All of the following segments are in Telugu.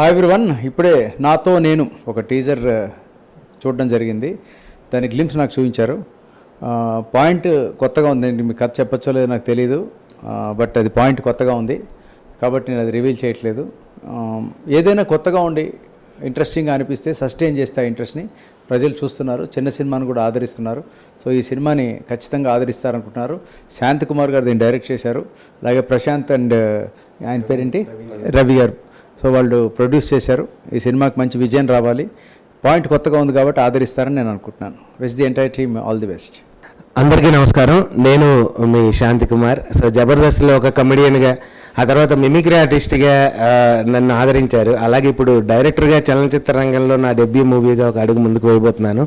హాయ్ ఎవ్రీవన్, ఇప్పుడే నాతో నేను ఒక టీజర్ చూడడం జరిగింది. దాని గ్లిమ్స్ నాకు చూపించారు. పాయింట్ కొత్తగా ఉందండి. మీకు కథ చెప్పచ్చో లేదో నాకు తెలీదు, బట్ అది పాయింట్ కొత్తగా ఉంది కాబట్టి నేను అది రివీల్ చేయట్లేదు. ఏదైనా కొత్తగా ఉండి ఇంట్రెస్టింగ్గా అనిపిస్తే సస్టైన్ చేస్తే ఆ ఇంట్రెస్ట్ని ప్రజలు చూస్తున్నారు. చిన్న సినిమాని కూడా ఆదరిస్తున్నారు. సో ఈ సినిమాని ఖచ్చితంగా ఆదరిస్తారనుకుంటున్నారు. శాంత్ కుమార్ గారు దీన్ని డైరెక్ట్ చేశారు. అలాగే ప్రశాంత్ అండ్ ఆయన పేరేంటి, రవి గారు. సో వాళ్ళు ప్రొడ్యూస్ చేశారు. ఈ సినిమాకి మంచి విజయం రావాలి. పాయింట్ కొత్తగా ఉంది కాబట్టి ఆదరిస్తారని నేను అనుకుంటున్నాను. Wish the entire team all the best. అందరికీ నమస్కారం. నేను మీ శాంతి కుమార్. సో జబర్దస్త్లో ఒక కమెడియన్గా, ఆ తర్వాత మిమిక్రీ ఆర్టిస్ట్గా నన్ను ఆదరించారు. అలాగే ఇప్పుడు డైరెక్టర్గా చలనచిత్ర రంగంలో నా డెబ్యూ మూవీగా ఒక అడుగు ముందుకు వేయబోతున్నాను.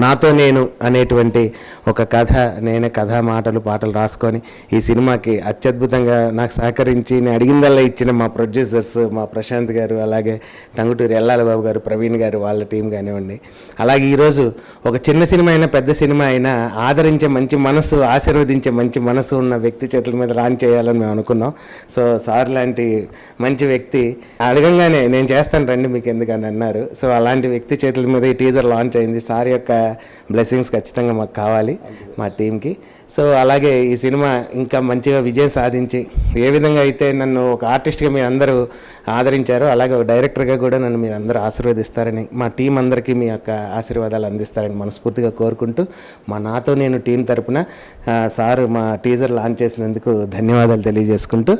నాతో నేను అనేటువంటి ఒక కథ, నేనే కథ, మాటలు, పాటలు రాసుకొని ఈ సినిమాకి అత్యద్భుతంగా నాకు సహకరించి నేను అడిగిందల్లా ఇచ్చిన మా ప్రొడ్యూసర్స్, మా ప్రశాంత్ గారు, అలాగే టంగుటూరి ఎల్లాల బాబు గారు, ప్రవీణ్ గారు, వాళ్ళ టీం కానివ్వండి. అలాగే ఈరోజు ఒక చిన్న సినిమా అయినా పెద్ద సినిమా అయినా ఆదరించే మంచి మనసు, ఆశీర్వదించే మంచి మనసు ఉన్న వ్యక్తి చేతుల మీద లాంచ్ చేయాలని మేము అనుకున్నాం. సో సార్ లాంటి మంచి వ్యక్తి అడగంగానే నేను చేస్తాను రండి మీకు ఎందుకని అన్నారు. సో అలాంటి వ్యక్తి చేతుల మీద ఈ టీజర్ లాంచ్ అయింది. సార్ యొక్క బ్లెస్సింగ్స్ ఖచ్చితంగా మాకు కావాలి, మా టీంకి. సో అలాగే ఈ సినిమా ఇంకా మంచిగా విజయం సాధించి, ఏ విధంగా అయితే నన్ను ఒక ఆర్టిస్ట్గా మీరు అందరూ ఆదరించారో అలాగే ఒక డైరెక్టర్గా కూడా నన్ను మీరు అందరూ ఆశీర్వదిస్తారని, మా టీం అందరికీ మీ యొక్క ఆశీర్వాదాలు అందిస్తారని మనస్ఫూర్తిగా కోరుకుంటూ, నాతో నేను టీం తరపున సార్ మా టీజర్ లాంచ్ చేసినందుకు ధన్యవాదాలు తెలియజేసుకుంటూ,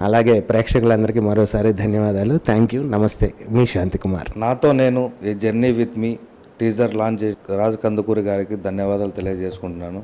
అలాగే ప్రేక్షకులందరికీ మరోసారి ధన్యవాదాలు. Thank you. నమస్తే. మీ శాంతి కుమార్. నాతో నేను ఈ journey with me teaser launch చేసి రాజు కందుకూరి గారికి ధన్యవాదాలు తెలియజేసుకుంటున్నాను.